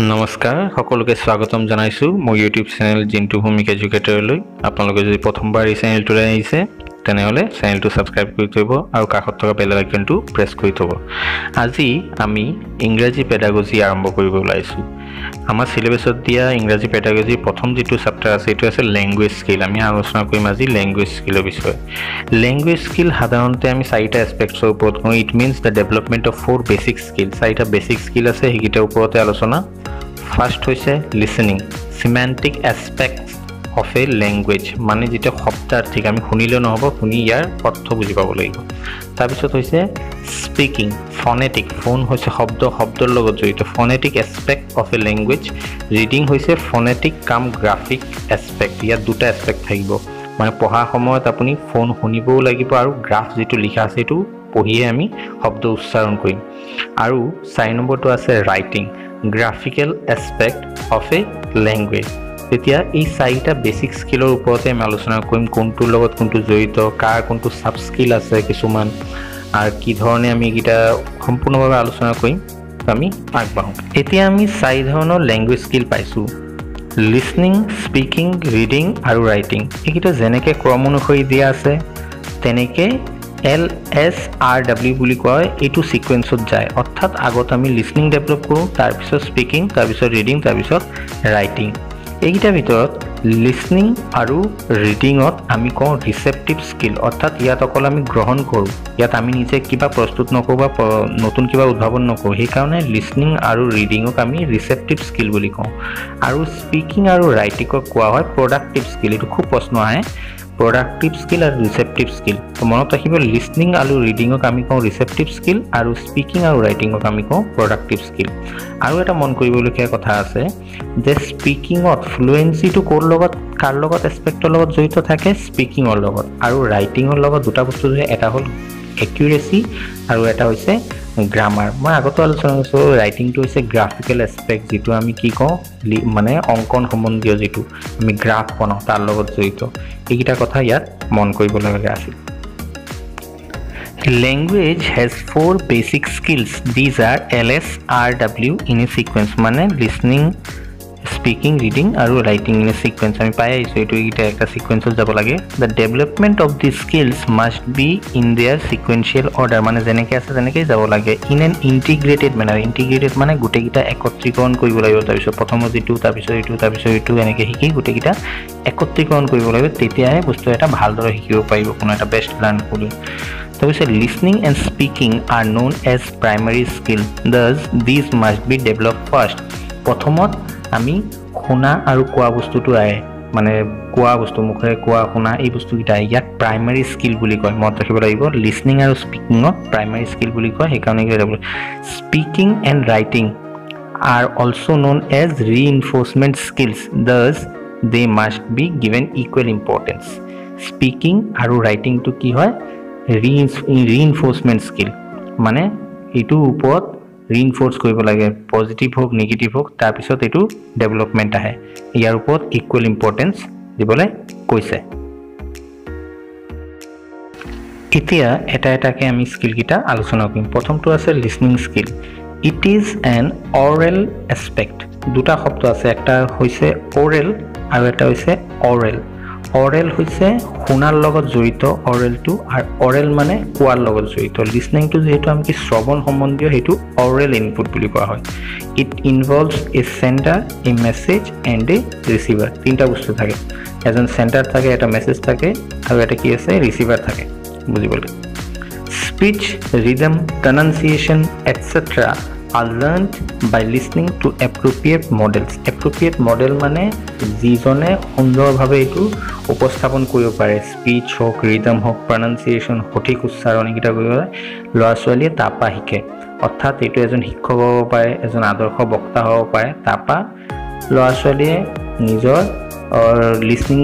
নমস্কাৰ সকলোকে স্বাগতম জনাইছো মোৰ ইউটিউব চেনেল জিন্তু ভূমিক এডুকেটৰলৈ আপোনালোকে যদি প্ৰথমবাৰ এই চেনেলটোলৈ আহিছে তেনেহলে চেনেলটো সাবস্ক্ৰাইব কৰি থব আৰু কাষত থকা বেল আইকনটো প্ৰেছ কৰি থব আজি আমি ইংৰাজী পেডাগজি আৰম্ভ কৰিব ওলাইছো আমাৰ সিলেবাছত দিয়া ইংৰাজী পেডাগজি প্ৰথম যেটো চেপ্টাৰ আছে এটো আছে ল্যাঙ্গুৱেজ স্কিল আমি আলোচনা কৰিম আজি ল্যাঙ্গুৱেজ স্কিলৰ বিষয়ে ল্যাঙ্গুৱেজ স্কিল সাধাৰণতে আমি চাৰিটা এসপেক্টছৰ ওপৰত কওঁ it means the development of four basic skill চাৰিটা বেসিক স্কিল আছে হেকিটাৰ ওপৰতে আলোচনা First होइसे listening semantic aspects of a language माने जेटा शब्दार्थी आमी শুনিলে নহব শুনি ইয়াৰ অৰ্থ বুজি পাব লাগিব তাৰ পিছত হৈছে speaking phonetic phone হৈছে শব্দৰ লগত জড়িত phonetic aspect of a language reading হৈছে phonetic কাম graphic aspect ইয়াৰ দুটা aspect থাকিব মানে পঢ়া সময়ত আপুনি ফোন শুনিবও লাগিব আৰু গ্ৰাফ যেটো লিখা আছে এটো পঢ়িয়ে আমি শব্দ উচ্চাৰণ কৰিম আৰু 4 নম্বৰটো আছে writing graphical aspect of a language তেতিয়া এই চাৰিটা বেসিক স্কিলৰ ওপৰতে আমি আলোচনা কৰিম কোনটোৰ লগত কোনটো জড়িত কাৰ কোনটো সাব স্কিল আছে কিছুমান আৰু কি ধৰণে আমি এটা সম্পূৰ্ণভাৱে আলোচনা কৰিম আমি আগবাঢ়ো এতিয়া আমি চাৰি ধৰণৰ ল্যাঙ্গুৱেজ স্কিল পাইছো লিসনিং স্পিকিং ৰিডিং আৰু ৰাইটিং এইকিটা যেনেকৈ ক্ৰম অনুসৰি দিয়া আছে তেনেকৈ LSRW বুলি কয় এটো সিকোয়েন্সত যায় অৰ্থাৎ আগত আমি লিসনিং ডেভেলপ কৰো তাৰ পিছত স্পিকিং তাৰ পিছত ৰিডিং তাৰ পিছত ৰাইটিং এইকিটা ভিতৰত লিসনিং আৰু ৰিডিংত আমি কওঁ ৰিসেপটিভ স্কিল অৰ্থাৎ ইয়াত অকল আমি গ্ৰহণ কৰো ইয়াত আমি নিজে কিবা প্ৰস্তুত নকৰো বা নতুন কিবা উদ্ভাৱন নকৰো সেই কাৰণে লিসনিং আৰু ৰিডিংক আমি ৰিসেপটিভ স্কিল বুলি কওঁ আৰু স্পিকিং আৰু ৰাইটিংক কোৱা হয় প্ৰডাক্টিভ স্কিল এটো খুব প্ৰশ্ন আহে productive skill আৰু receptive skill তো মনত ৰাখিব listening আৰু reading ক আমি কওঁ receptive skill আৰু speaking আৰু writing ক আমি কওঁ productive skill আৰু এটা মন কৰিবলগীয়া কথা আছে যে speaking ত fluency টো কাৰ লগত এসপেক্টৰ লগত জড়িত থাকে speaking ৰ লগত আৰু writing ৰ লগত দুটা বস্তু এটা হ'ল accuracy আৰু এটা হৈছে গ্ৰামাৰ মই আগতে আলোচনা কৰিছো রাইটিং টো হৈছে গ্রাফিক্যাল এসপেক্ট যেটো আমি কি কওঁ মানে অঙ্কন সম্বন্ধীয় যেটো আমি গ্রাফ বনাও তাৰ লগত জড়িত এইকিটা কথা ইয়াত মন কৰিবলগীয়া আছে Language has four basic skills these are LSRW in a sequence মানে listening speaking reading আৰু writing in a sequence আমি পাই আইছো এটো এটা একটা সিকোয়েন্সত যাব লাগে the development of these skills must be in their sequential order মানে যেনেকৈ আছে তেনেকৈ যাব লাগে in an integrated manner integrated মানে গুটেকিটা একত্ৰীকৰণ কৰিব লাগিব তাৰ পিছত প্ৰথমত যেটো তাৰ পিছত এটো এনেকৈ হিকি গুটেকিটা একত্ৰীকৰণ কৰিব লাগিব তেতিয়াহে বস্তু এটা ভালদৰে হিকিব পাৰিব কোনো এটা বেস্ট লাৰ্ন কৰি So listening and speaking are known as primary skill thus these must be developed first প্ৰথমত আমি শুনা আৰু কোৱা বস্তুটো আহে মানে কোৱা বস্তু মুখে কোৱা শুনা এই বস্তুকিটা ইয়াক প্ৰাইমাৰী স্কিল বুলি কয় মনত ৰাখিব লাগিব লিসনিং আৰু স্পিকিংত প্ৰাইমাৰী স্কিল বুলি কয় সেই কাৰণে speaking and writing are also known as reinforcement skills thus they must be given equal importance speaking আৰু writing to কি হয় reinforcement skill মানে এটো ওপৰত ৰিইনফোৰ্স কৰিব লাগে পজিটিভ হোক নেগেটিভ হোক তাৰ পিছত এটো ডেভেলপমেন্ট আহে ইয়াৰ ওপৰত ইকুৱেল ইম্পৰ্টেন্স দিবলে কৈছে এতিয়া এটাকে আমি স্কিল কিটা আলোচনা কৰিম প্ৰথমটো আছে listening skill it is an oral aspect দুটা শব্দ আছে একটা হৈছে অৰেল আৰু এটা হৈছে অৰেল অৰেল হৈছে শুনাৰ লগত জড়িত অৰেল টু আৰু অৰেল মানে কোৱাৰ লগত জড়িত লিসনিং টু যেটো আমি শ্ৰৱণ সম্বন্ধীয় হেতু অৰেল ইনপুট বুলি কোৱা হয় it involves a sender a message and a receiver তিনটা বস্তু থাকে এজন সেন্ডাৰ থাকে এটা মেসেজ থাকে আৰু এটা কি আছে ৰিসিভাৰ থাকে বুজিবলৈ speech rhythm pronunciation etcetera are learned by listening to appropriate models appropriate model মানে যিজনে সুন্দৰভাৱে এটো উপস্থাপন কৰিব পাৰে স্পিচ হোক ৰিদম হোক প্ৰনাউন্সিয়েশন সঠিক উচ্চাৰণ কিটা কৰিব লৰা ছোৱালীয়ে তাপা শিকে অৰ্থাৎ এটো এজন শিক্ষক হ'ব পাৰে এজন আদৰ্শ বক্তা হ'ব পাৰে তাপা লৰা ছোৱালীয়ে নিজৰ লিসনিং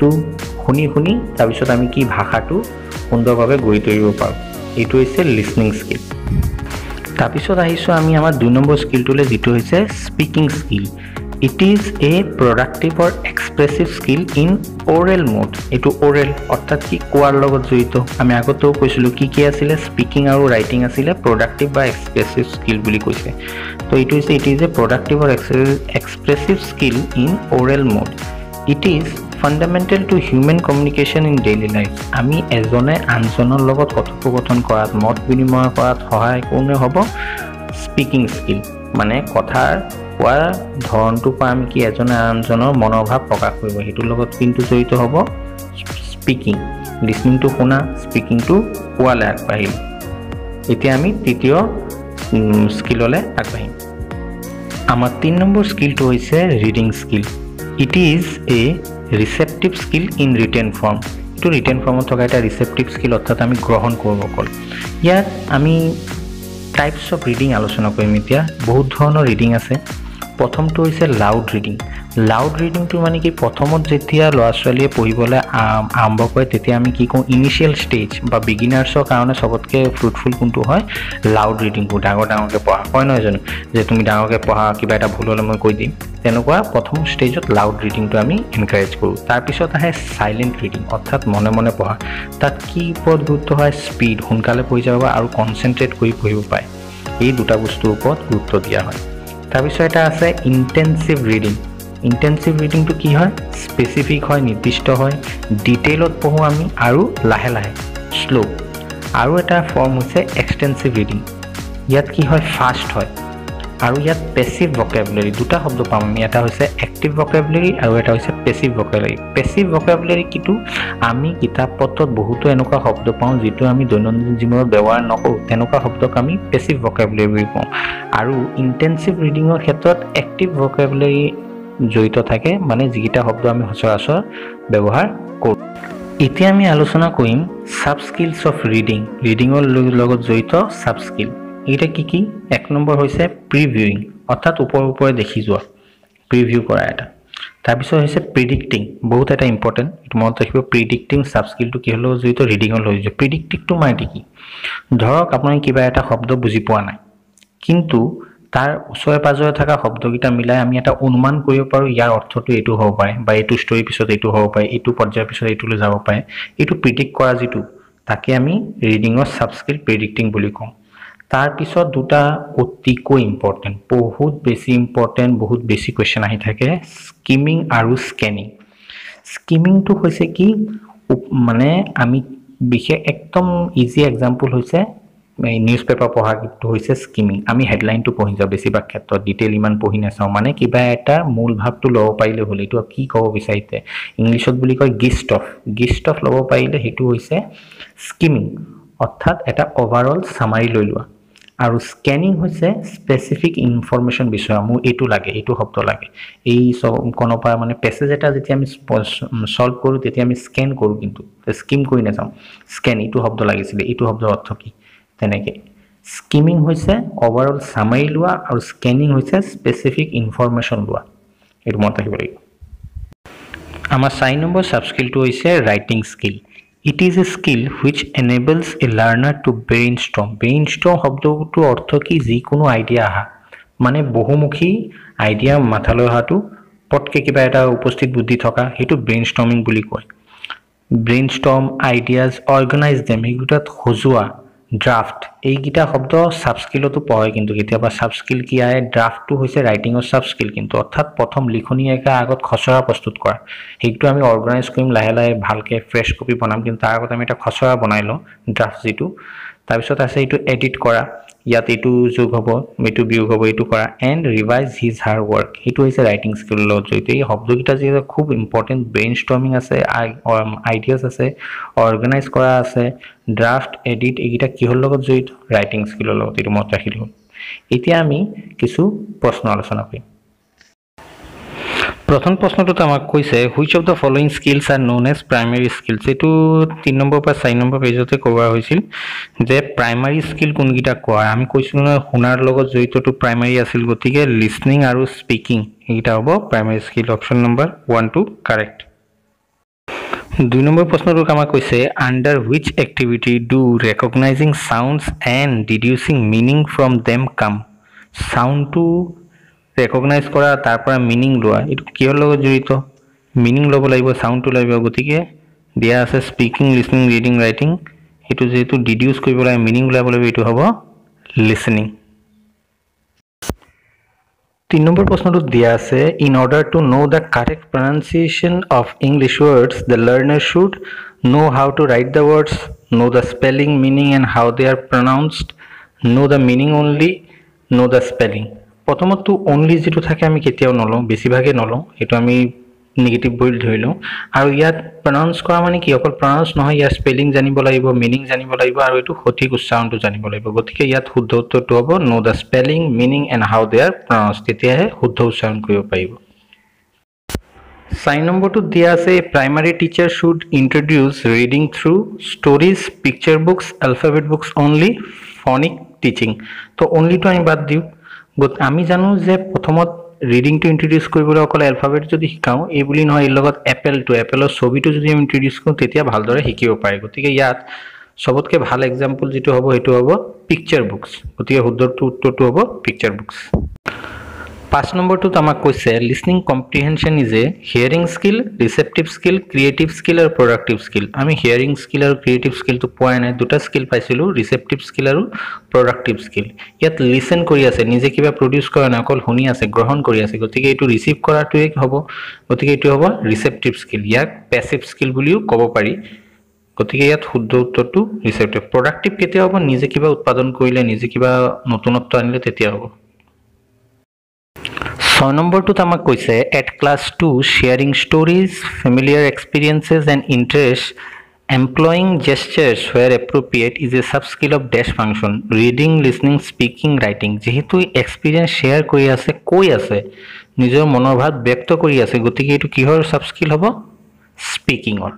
টু শুনি তাৰ পিছত আমি কি ভাষাটো সুন্দৰভাৱে গঢ়ি তুলিব পাৰো এটো হৈছে লিসনিং স্কিল তাৰপিছত আহিছো আমি আমাৰ 2 নম্বৰ স্কিলটোলে যেটো হৈছে speaking skill It is a productive or expressive skill in oral mode. Etu oral অর্থাৎ কি কোৱাৰ লগত জড়িত আমি আগতেও কৈছিলো কি আছিলে স্পিকিং আৰু ৰাইটিং আছিলে productive বা expressive skill বুলি কৈছে তো it is a productive or expressive skill in oral mode. It is fundamental to human communication in daily life. আমি এজনে আনজনৰ লগত কথোপকথন কৰাত মত বিনিময় কৰাত সহায় কোনে হ'ব স্পিকিং স্কিল মানে কথাৰ কোৱাৰ ধৰণটো পৰা আমি কি এজনে আনজনৰ মনোভাৱ প্ৰকাশ কৰিব হেতুৰ লগত কিন্তু জড়িত হ'ব স্পিকিং লিসনিং টু শুনা স্পিকিং টু কোৱালে আগবাঢ়িম এতিয়া আমি তৃতীয় স্কিললে আগবাঢ়িম আমাৰ 3 নম্বৰ স্কিলটো হৈছে reading skill it is a receptive skill in written form এটো ৰিটেন ফৰ্মত থকা এটা ৰিসেপ্টিভ স্কিল অৰ্থাৎ আমি গ্ৰহণ কৰিব অকল ইয়াত আমি টাইপস অফ ৰিডিং আলোচনা কৰিম এতিয়া বহুত ধৰণৰ ৰিডিং আছে প্ৰথমটো হৈছে লাউড ৰিডিংটো মানে কি প্ৰথমত যেতিয়া লৰাছোৱালীয়ে পঢ়িবলৈ আৰম্ভ কৰে তেতিয়া আমি কি কওঁ ইনিশিয়েল ষ্টেজ বা বিগিনাৰ্ছৰ কাৰণে সবতকে ফ্ৰুটফুল কোনটো হয় লাউড ৰিডিংটো ডাঙৰকে পঢ়া হয় নহয় জানো যে তুমি ডাঙৰকে পঢ়া কিবা এটা ভুল হলে মই কৈ দিম তেনেকুৱা প্ৰথম ষ্টেজত লাউড ৰিডিংটো আমি এনকাৰেজ কৰোঁ তাৰ পিছত আহে সাইলেন্ট ৰিডিং অৰ্থাৎ মনে পঢ়া তাত কি ওপৰত গুৰুত্ব হয় স্পীড সোনকালে পঢ়ি যাব আৰু কনসেন্ট্ৰেট কৰি পঢ়িব পায় এই দুটা বস্তুৰ ওপৰত গুৰুত্ব দিয়া হয় তাৰ পিছত এটা আছে ইন্টেনসিভ ৰিডিং তো কি হয় স্পেসিফিক হয় নিৰ্দিষ্ট হয় ডিটেইলত পঢ়ো আমি আৰু লাহে স্লো আৰু এটা ফৰ্ম হৈছে এক্সটেনসিভ ৰিডিং ইয়াত কি হয় ফাস্ট হয় আৰু ইয়াত পেসিভ ভোকাবুলাৰি দুটা শব্দ পাম আমি এটা হৈছে এক্টিভ ভোকাবুলাৰি আৰু এটা হৈছে পেসিভ ভোকাবুলাৰি কিটো আমি কিতাপ পত্ৰত বহুতো এনেকুৱা শব্দ পাওঁ যেটো আমি দৈনন্দিন জীৱনত ব্যৱহাৰ নকৰো তেনেকুৱা শব্দক আমি পেসিভ ভোকাবুলাৰি বুলি কওঁ আৰু ইন্টেনসিভ ৰিডিংৰ ক্ষেত্ৰত এক্টিভ ভোকাবুলাৰি জড়িত থাকে মানে যিটা শব্দ আমি সচৰাচৰ ব্যৱহাৰ কৰো এতিয়া আমি আলোচনা কৰিম সাব স্কিলস অফ ৰিডিংৰ লগত জড়িত সাব স্কিল এটা কি এক নম্বৰ হৈছে প্ৰিভিউইং অৰ্থাৎ ওপৰে দেখি যোৱা প্ৰিভিউ কৰা এটা তাৰ পিছত হৈছে প্ৰেডিক্টিং বহুত এটা ইম্পৰ্টেন্ট এটা মনত ৰাখিব প্ৰেডিক্টিং সাব স্কিলটো কি হলো জড়িত ৰিডিংৰ লগত জড়িত প্ৰেডিক্টিংটো মানে কি ধৰক আপুনি কিবা এটা শব্দ বুজি পোৱা নাই কিন্তু তাৰ ওচৰে পাজৰে থকা শব্দকিটা মিলাই আমি এটা অনুমান কৰিব পাৰো ইয়াৰ অৰ্থটো এটো হ'ব পাৰে বা এটো ষ্টৰী পিছত এটো হ'ব পাৰে এটো পৰ্যায়ৰ পিছত এটোলৈ যাব পাৰে এটো প্ৰেডিক্ট কৰা যেটো তাকে আমি ৰিডিংৰ সাব স্কিল প্ৰেডিক্টিং বুলি কওঁ তাৰ পিছত দুটা অতিকৈ ইম্পৰ্টেন্ট বহুত বেছি কোৱেশ্চন আহি থাকে স্কিমিং আৰু স্কিমিংটো হৈছে কি মানে আমি বিশেষ একদম ইজি এক্সাম্পল হৈছে নিউজ পেপাৰ পঢ়া কিটো হৈছে স্কিমিং আমি হেডলাইনটো পঢ়ি যাও বেছিভাগ ক্ষেত্ৰত ডিটেইল ইমান পঢ়ি নাচাও মানে কিবা এটা মূল ভাৱটো লব পাৰিলে হল এটো কি ক'ব বিচাৰিতে ইংলিছত বুলি কয় গিষ্ট অফ লব পাৰিলে হেতু হৈছে স্কিমিং অৰ্থাৎ এটা ওভাৰঅল সামাৰি লৈ লোৱা আৰু স্ক্যানিং হৈছে স্পেসিফিক ইনফৰমেশন বিষয় মু এটো লাগে এটো শব্দ লাগে এই কোনোপা মানে পেসেজ এটা যেতিয়া আমি সলভ কৰো তেতিয়া আমি স্ক্যান কৰো কিন্তু স্কিম কৰি না যাও স্ক্যান এটো শব্দ লাগিছিল এটো শব্দৰ অৰ্থ কি তেনেকে স্কিমিং হৈছে ওভাৰঅল সামাৰি লোৱা আৰু স্ক্যানিং হৈছে স্পেসিফিক ইনফৰমেশন লোৱা এটো মনত ৰাখিব লাগিব আমাৰ 4 নম্বৰ সাব স্কিলটো হৈছে writing skill It is a skill which enables a learner to brainstorm শব্দটো অৰ্থ কি যিকোনো আইডিয়া আহা মানে বহুমুখী আইডিয়া মাথালৈ আহাটো পটকে কিবা এটা উপস্থিত বুদ্ধি থকা হেতু ব্ৰেইনষ্টৰ্মিং বুলি কয় ব্ৰেইনষ্টৰ্ম আইডিয়াজ অৰ্গানাইজ দেম এগুটাত খজুৱা ড্ৰাফট এইগিটা শব্দ সাব স্কিলতো পঢ়ে কিন্তু কেতিয়াবা সাব স্কিল কি আহে ড্ৰাফটটো হৈছে ৰাইটিংৰ সাব স্কিল কিন্তু অৰ্থাৎ প্ৰথম লিখনি একা আগত খসৰা প্ৰস্তুত কৰা হেইটো আমি অৰ্গানাইজ কৰিম লাহে ভালকে ফ্ৰেশ কপি বনাম কিন্তু তাৰ আগত আমি এটা খসৰা বনাই লওঁ ড্ৰাফট যেটো তাৰ পিছত আছে এটো এডিট কৰা ইয়াত এটো যোগ হ'ব এটো বিয়োগ হ'ব এটো কৰা and revise his her work এটো হৈছে ৰাইটিং স্কিল লগত জড়িত এই শব্দকিটা যে খুব ইম্পৰ্টেন্ট ব্ৰেইনষ্টৰ্মিং আছে আইডিয়াজ আছে অৰ্গানাইজ কৰা আছে ড্ৰাফট এডিট এগিটা কিহৰ লগত জড়িত ৰাইটিং স্কিলৰ লগত এটো মত ৰাখিলো এতিয়া আমি কিছু প্ৰশ্ন আলোচনা কৰিম প্ৰথম প্ৰশ্নটো আমাক কৈছে which of the following skills are known as primary skills এটো 3 নম্বৰ পৰা 4 নম্বৰ পেজতে কোৱা হৈছিল যে প্ৰাইমাৰী স্কিল কোনগিটা কোৱা আমি কৈছিলো না শুনাৰ লগত জড়িতটো প্ৰাইমাৰী আছিল গতিকে লিসনিং আৰু স্পিকিং এইটা হ'ব primary skill option number 1 to correct 2 number প্ৰশ্নটো আমাক কৈছে under which activity do recognizing sounds and deducing meaning from them come sound to recognise কৰা তাৰ পৰা মিনিং লোৱা এটো কিহৰ লগত জড়িত মিনিং ল'ব লাগিব সাউন্ডটো লাগিব গতিকে দিয়া আছে স্পিকিং লিসনিং ৰিডিং ৰাইটিং এটো যেটো ডিডিউস কৰিব লাগে মিনিং উলাব লাগিব এটো হ'ব লিসনিং 3 নম্বৰ প্ৰশ্নটো দিয়া আছে in order to know the correct pronunciation of English words the learner should know how to write the words know the spelling meaning and how they are pronounced know the meaning only know the spelling প্ৰথমত only যেটো থাকে আমি কেতিয়াও নলওঁ বেছিভাগে নলওঁ এটো আমি নেগেটিভ বইল ধৰিলো আৰু ইয়াত প্ৰনাউন্স কৰা মানে কি অকল প্ৰনাউন্স নহয় ইয়াৰ স্পেলিং জানিব লাগিব মিনিং জানিব লাগিব আৰু এটো সঠিক উচ্চাৰণটো জানিব লাগিব গতিকে ইয়াত শুদ্ধ উত্তৰটো হ'ব know the spelling meaning and how they are pronounce তেতিয়াহে শুদ্ধ উচ্চাৰণ কৰিব পাৰিব 4 নম্বৰটো দিয়া আছে primary teacher should introduce reading through stories picture books alphabet books only phonic teaching তো অনলি তো আমি বাদ দিও আমি জানো যে প্ৰথমত ৰিডিং টু ইন্ট্ৰোডিউস কৰিবলৈ অকল অ্যালফাবেট যদি শিকাও এই বুলি নহয় এই লগত এপলৰ ছবিটো যদি আমি ইন্ট্ৰোডিউস কৰো তেতিয়া ভালদৰে শিকিব পাৰে গতিকে ইয়াত সবতকে ভাল এক্সাম্পল যেটো হ'ব এটো হ'ব পিকচাৰ বুকস গতিকে শুদ্ধ উত্তৰটো হ'ব পিকচাৰ বুকস 5 নম্বৰটো আমাক কৈছে listening comprehension is a hearing skill receptive skill creative skill আৰু প্ৰডাক্টিভ স্কিল আমি হিয়াৰিং স্কিল আৰু ক্ৰিয়েটিভ স্কিলটো পোৱা নাই দুটা স্কিল পাইছিলো ৰিসেপ্টিভ স্কিল আৰু প্ৰডাক্টিভ স্কিল ইয়াত লিসেন কৰি আছে নিজে কিবা প্ৰডিউস কৰা নাই অকল শুনি আছে গ্ৰহণ কৰি আছে গতিকে এটো ৰিসিভ কৰাটোৱে হ'ব গতিকে এটো হ'ব ৰিসেপ্টিভ স্কিল ইয়াক প্যাসিভ স্কিল বুলিও ক'ব পাৰি গতিকে ইয়াত শুদ্ধ উত্তৰটো ৰিসেপ্টিভ প্ৰডাক্টিভ কেতিয়া হ'ব নিজে কিবা উৎপাদন কৰিলে নিজে কিবা নতুনত্ব আনিলে তেতিয়া হ'ব 6 নম্বৰটো আমাক কৈছে at class 2 sharing stories familiar experiences and interests employing gestures where appropriate is a sub skill of dash function reading listening speaking writing যেহেতু experience share কৰি আছে কৈ আছে নিজৰ মনোভাৱ ব্যক্ত কৰি আছে গতিকে এটো কিহৰ sub skill হ'ব স্পিকিং অৰ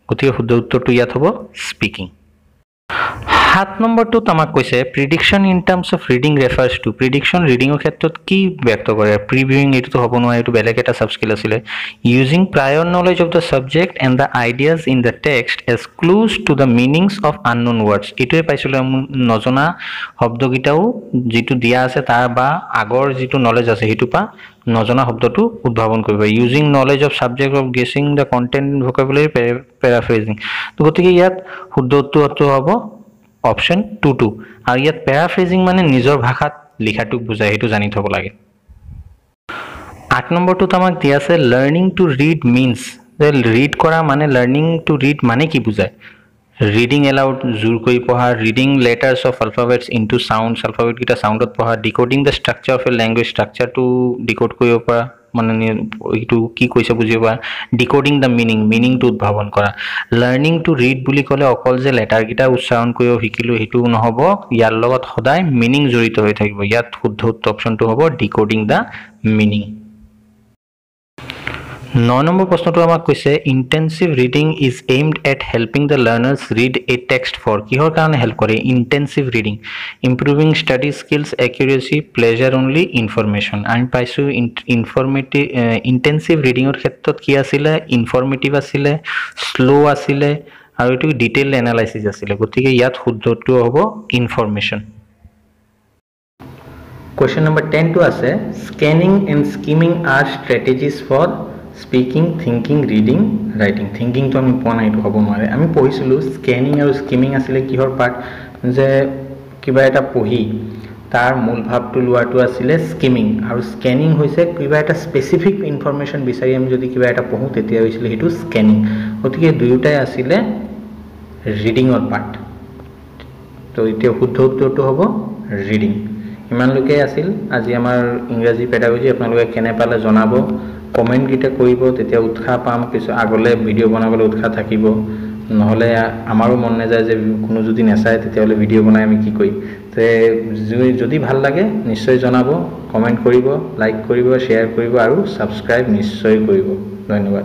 গতিকে শুদ্ধ উত্তৰটো ইয়াত হ'ব স্পিকিং 7 নম্বৰটো আমাক কৈছে প্ৰেডিকশন ইন টাৰ্মস অফ ৰিডিং ৰেফাৰ্স টু প্ৰেডিকশন ৰিডিংৰ ক্ষেত্ৰত কি ব্যক্ত কৰে প্ৰিভিউইং এটো হ'ব নহয় এটো বেলেগ এটা সাব স্কিল আছিল using prior knowledge of the subject and the ideas in the text as clues to the meanings of unknown words এটোৱে পাইছিল নজনা শব্দগিটাও যেটো দিয়া আছে তাৰ বা আগৰ যেটো নলেজ আছে হেতু পা নজনা শব্দটো উদ্ভাৱন কৰিব using knowledge of subject of guessing the content vocabulary paraphrasing তো গতিকে ইয়াত শুদ্ধ উত্তৰটো হ'ব অপশন 2 আৰু ইয়াত প্যাৰাফ্ৰেজিং মানে নিজৰ ভাষাত লিখাটো বুজায় হেতু জানি থব লাগে 8 নম্বৰটো আমাক দিয়া আছে লাৰ্নিং টু ৰিড মিন্স যে ৰিড কৰা মানে লাৰ্নিং টু ৰিড মানে কি বুজায় ৰিডিং এলাউড জোৰ কৰি পঢ়া reading letters of alphabets into sounds alphabet গিটা সাউন্ডত পঢ়া decoding the structure of a language স্ট্ৰাকচাৰটো ডিকোড কৰিব পৰা মানে এটো কি কৈছে বুজিবা ডিকোডিং দা মিনিং টু উদ্ভাৱন কৰা লাৰ্নিং টু ৰিড বুলি ক'লে অকল যে লেটাৰ গিটা উচ্চাৰণ কৰিব শিকিলো হেতু নহব ইয়াৰ লগত সদায় মিনিং জড়িত হৈ থাকিব ইয়াত শুদ্ধ অপচনটো হ'ব ডিকোডিং দা মিনিং 9 নম্বৰ প্ৰশ্নটো আমাক কৈছে intensive reading is aimed at helping the learners read a text for কিহৰ কাৰণে হেল্প কৰে intensive reading improving study skills accuracy pleasure only information আমি পাইছো ইনফৰমেটিভ ইন্টেনসিভ ৰিডিংৰ ক্ষেত্ৰত কি আছিল ইনফৰমেটিভ আছিল স্লো আছিল আৰু এটো ডিটেইল এনালাইসিস আছিল গতিকে ইয়াত শুদ্ধটো হ'ব ইনফৰমেশন Question number 10 to আছে scanning and skimming are strategies for speaking thinking reading writing thinking to আমি পোৱা নাই এটো হ'ব নোৱাৰে আমি পঢ়িছিলো স্ক্যানিং আৰু স্কিমিং আছিল কিহৰ পাৰ্ট যে কিবা এটা পঢ়ি তাৰ মূল ভাৱটো লোৱাটো আছিল স্কিমিং আৰু স্ক্যানিং হৈছে কিবা এটা স্পেসিফিক ইনফৰমেশন বিচাৰি আমি যদি কিবা এটা পঢ়ো তেতিয়া হৈছিল হেতু স্ক্যানিং গতিকে দুয়োটাই আছিল ৰিডিংৰ পাৰ্ট তো এতিয়া শুদ্ধ উত্তৰটো হ'ব ৰিডিং ইমানলৈকে আছিল আজি আমাৰ ইংৰাজী পেডাগজি আপোনালোকে কেনে পালে জনাব কমেন্ট গিটা কৰিব তেতিয়া উৎসাহ পাম কিছু আগলে ভিডিও বনাবলৈ উৎসাহ থাকিব নহলে আমাৰো মন নাযায় যে কোনো যদি নেচায় তেতিয়া হলে ভিডিও বনাই আমি কি কই তে যদি ভাল লাগে নিশ্চয় জনাব কমেন্ট কৰিব লাইক কৰিব শেয়াৰ কৰিব আৰু সাবস্ক্ৰাইব নিশ্চয় কৰিব ধন্যবাদ